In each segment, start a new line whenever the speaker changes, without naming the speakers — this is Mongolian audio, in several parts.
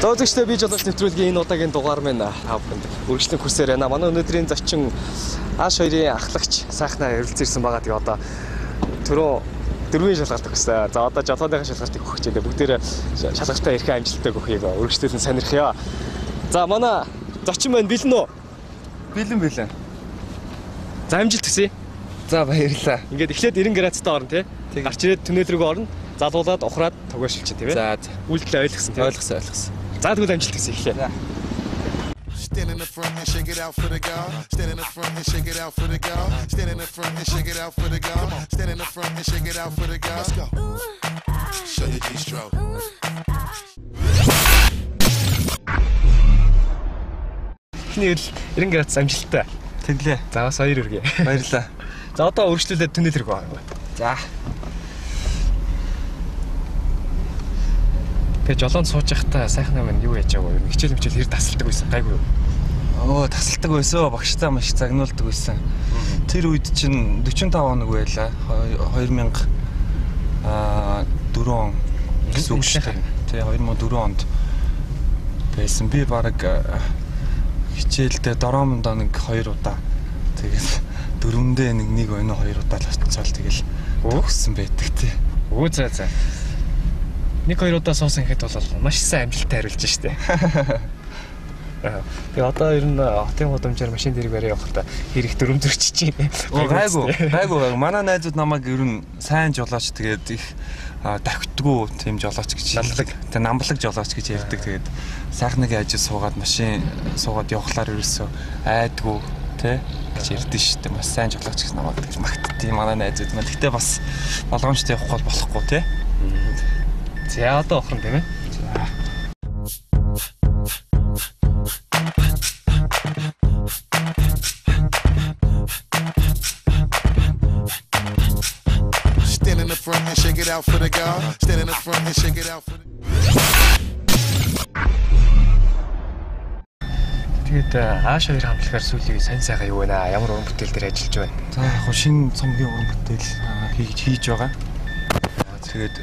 За үзэгчдээ би жолооч нэвтрүүлгийн энэ удаагийн дугаар минь тавханд үргэлжлэн хүрсээр байна. Манай өнөөдрийн зочин Аш хоёрын ахлагч сайхнаа ярилцсан байгаа. Тэгээ одоо түрүү дөрвийн шалгалт өгсөн. За одоо жолооныхаа шалгалтыг өгөх гэж байна. Бүгдээр шалгалтаа эрхэн амжилттай өгөхийг үргэлжлүүлэн сонирхъя. За манай зочин маань бэлэн үү?
Бэлэн.
За амжилт хүсье.
За баярлалаа.
Ингээд эхлээд 90 градустай орно тий. Гарч ирээд түнэл рүү орно. Залуулаад ухраад тогоошилчих тийм ээ.
За.
Үйлдэл ойлгосон тийм.
Ойлгосон.
За тэгвэл амжилт хүсье эхлэе.
Stand in the front and shake it out for the girl. Stand in the front and shake it out for the girl. Stand in the front and shake it out for the girl. Stand in the front and shake it out for the girl. Let's go. Show your G-stroke.
Эхний 90 градус амжилттай.
Тэглээ.
За бас хоёр өргөе.
Баярлалаа.
За одоо өргөжлүүлээд түнэл рүү орно.
За.
Тэгээ жолоонд сууж байхдаа сайхнаа минь юу яаж байгаа вэ? Хичээл хэр тасалдаг байсан гайгүй юу?
Оо тасалдаг байсан. Багштай маш загнуулдаг байсан. Тэр үед чинь 45 хоног байлаа. 2004 он гэсэн үг шүү дээ. Тэгээ 2004 онд байсан. Би баг хичээлдээ дороомондоо нэг 2 удаа тэгээд дөрөвдөө нэг өнөө 2 удаа л очицаал тэгэл төгссөн байдаг тий.
Өө за. Нэг 2 удаа суусан гэхэд бол маш сайн амжилттай хариулж штэ. Тэгээ одоо ер нь хотын гудамжаар машин дэрэг барай явах та хэрэг дөрөм зөрчиж байна.
Гайгүй. Манай найзууд намайг ер нь сайн жолооч тэгээд их давхитгүй тийм жолооч гэж намблаг жолооч гэж ярьдаг. Тэгээд сайхнагийн ажил суугаад машин суугаад явхлаар ерөөсөө айдгүй тий гэж ярьдэн штэ. Маш сайн жолооч гэж намайг тэгж магтдیں۔ Манай найзууд маань. Гэтэ бас болгоомжтой явах бол болохгүй тий.
За одоо охрон тийм ээ.
Stand in the front and shake it out for the girl. Stand in the front and shake it out for the.
Тэгээд Ааш хоёр хамтлагаар сүүлийн сайн сайхан юу вэ? Ямар уран бүтээл дээр ажиллаж байна?
За яг шинэ цомгийн уран бүтээл хийж байгаа. Тэгээд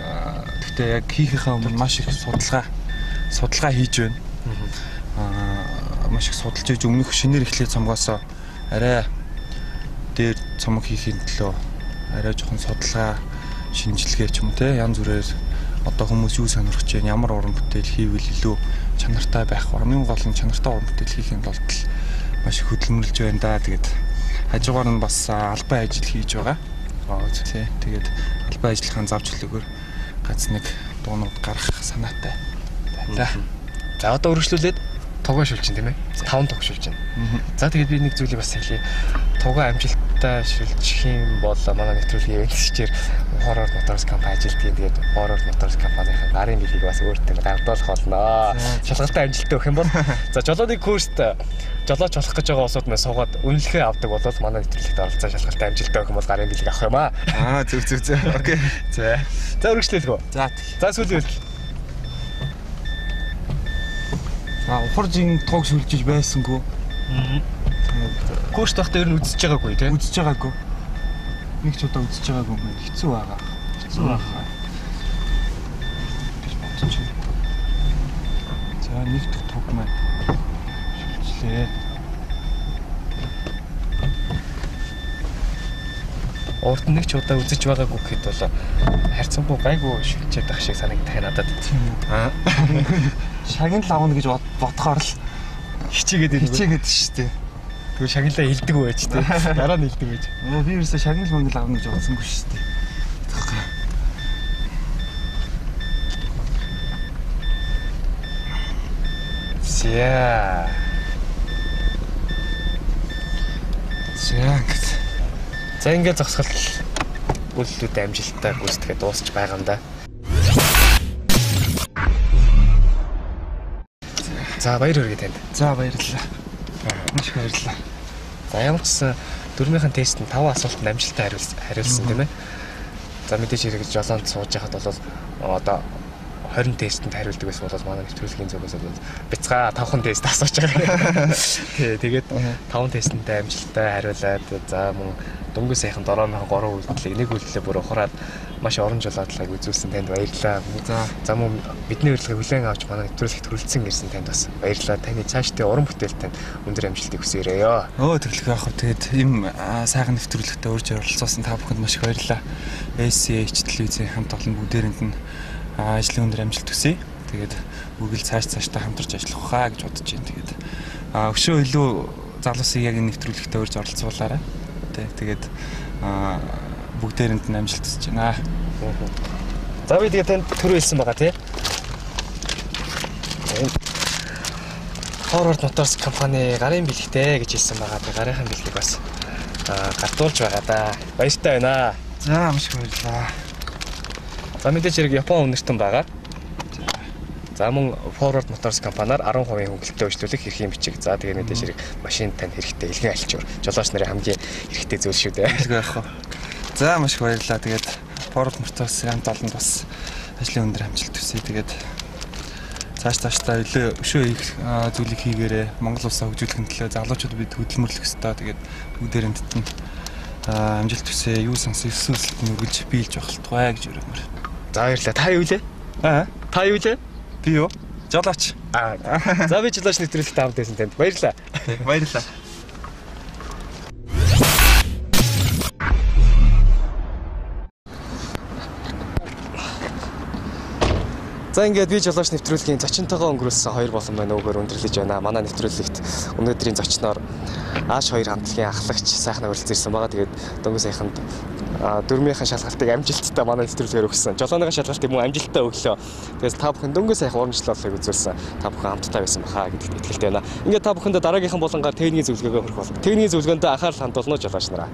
гэхдээ яг хийхийнхаа өмнө маш их судалгаа хийж байна. Маш их судалж иж өмнөх шинээр эхлээд цомгоосоо арай дээр цомог хийхин төлөө арай жоохон судалгаа шинжилгээ ч юм те янз бүрээр одоо хүмүүс юу сонирхож байна, ямар уран бүтээл хийвэл илүү чанартай байх вэ? Хамгийн гол нь чанартай уран бүтээл хийхин тулд маш их хөдөлмөрлж байна да. Тэгээд хажуугаар нь бас албан ажил хийж байгаа. Тий. Тэгээд албан ажиллагааны зав чөлөөгөөр гац нэг дуунууд гаргах санаатай байна.
За одоо өргөжлүүлээд тогоошилж чинь тийм ээ. 5 тогоошилж байна. За тэгээд би нэг зүйлийг бас хэлье. Тугаа амжилттай шилжих юм бол манай нэвтрүүлгийн ивэнтчээр Horror Motors компани ажилтгийг тэгээд Horror Motors компанийн гарын билгийг бас өөртөө гардуулах болно. Шалгалтаа амжилттай өгөх юм бол за жолооны курст жолооч болох гэж байгаа улсууд маань суугаад үнэлгээ авдаг бол манай нэвтрүүлэгт оролцоо шалгалтаа амжилттай өгөх юм бол гарын билгийг авах юм аа.
Зүг. Окей.
За өргөжлүүлгөө. За сүүлийн үйл.
Ухаржийн тоог сүлжиж байсангүй.
Курс тахта ер нь үзэж байгаагүй тийм.
Үзэж байгаагүй. Нэг ч удаа үзэж байгаагүй юм хэцүү байгаа. гэж бодож байна. За нэг дэх туг маань шилжлээ.
Урд нэг ч удаа үзэж байгаагүй гэхэд бол харьцангуй гайгүй шилжээд байх шиг санагдах надад.
Шагнал авна гэж бодохоор л
хичээгээд
шүү дээ.
Тэгвэл шагналаа хилдэг үү ч тийм. Дараа нь хилдэг гэж.
Би ерөөсөө шагнал мангал авна гэж бодсонгүй шүү дээ. За ингээд зогсгол үйлдэлүүд амжилттай гүйцэтгээ дуусч байгаа юм да. За баяр хүргэе танд. За баярлалаа. Маш их баярлалаа.
За ямар ч гэсэн дөрмийнхэн тестэнд 5 асуултанд амжилттай хариулсан тийм ээ. За мэдээж хэрэг жолоонд сууж байхад бол одоо 20 тестэнд хариулдаг байсан бол манай нэвтрүүлгийн зүгээс бол бяцгаа 5хан тест асууж байгаа. Тэгээд 5 тестэнд амжилттай хариулаад за мөн дөнгөж сайхан дөрөв 3 үйлдэлийг нэг үйлдэлээ бүр ухраад маш оромжлоодлыг үзүүлсэн танд баярлалаа. За мөн бидний урилгыг хүлээн авч манай нэвтрүүлэгт хүрэлцэн ирсэн танд бас баярлалаа. Таны цаашдын уран бүтээл танд өндөр амжилтыг хүсээрээ.
Тэрлэг яах вэ? Тэгээд ийм сайхан нэвтрүүлэгтээ урьж оролцуулсан та бүхэнд маш их баярлалаа. SCH телевизийн хамт олон бүгдээрэнд нь ажлын өндөр амжилт хүсье. Тэгээд бүгд цаашдаа хамтарч ажиллах хаа гэж бодож байна. Тэгээд өшөө илүү залуусыг яг энэ нэвтрүүлэгтээ урьж оролцуулаарай. Тэгээд бүгдээрэнд нь амжилт хүсэж байна.
За би тэгээд танд төрөө хэлсэн байгаа тий. Forward Motors компани гарын бэлэгтэй гэж хэлсэн байгаа. Тэгээд гарынхаа бэлгийг бас гартуулж байгаа да. Баяртай байна.
За маш их баярлалаа.
За мэдээж хэрэг Япон үнэртэн байгаа. За мөн Forward Motors компаниар 10% хөнгөлөлтөд үйлчлүүлэх эрхийн бичиг. За тэгээд мэдээж хэрэг машин тань хэрэгтэй илгэн альчуур. Жолооч нарын хамгийн хэрэгтэй зүйл шүү дээ.
Хэлгүй яах вэ? За маш их баярлалаа. Тэгээд Forward Motors хамт олонд бас ажлын өндөр амжилт хүсье. Тэгээд цаашдаа өшөө их зүйлийг хийгээрэй. Монгол улсаа хөгжүүлэхин төлөө залуучууд бид хөдөлмөрлөх ёстой. Тэгээд бүгдээрэнд нь амжилт хүсье. Юу сонсох өсөлт нь үргэлж биелж багтугай гэж өрөмөр.
За баярлалаа. Та юу лээ? Та юу лээ?
Би юу? Жолооч.
За би жолооч нэвтрүүлэгт хамт байсан танд баярлалаа.
Баярлалаа.
За ингээд би жолооч нэвтрүүлгийн зочинтойгоо өнгөрүүлсэн 2 болон байна уугаар өндөрлөж байна. Манай нэвтрүүлэгт өнөөдрийн зочноор H2 хамтлагийн ахлагч сайхан урилцсан ирсэн байгаа. Тэгээд дөнгөж сайханд дөрмийнхэн шалгалтыг амжилттай манай нэвтрүүлгээр өгсөн. Жолооныхаа шалгалтыг мөн амжилттай өглөө. Тэгээд та бүхэн дөнгөж сайхан урамжлалыг үзүүлсэн. Та бүхэн хамтдаа байсан баха гэдэгт итгэлтэй байна. Ингээд та бүхэндээ дараагийнхан болонгаар техникийн зөвлөгөөгөө хүргэх болно. Техникийн зөвлөгөөндөө анхаарал хандуулна жолооч нараа.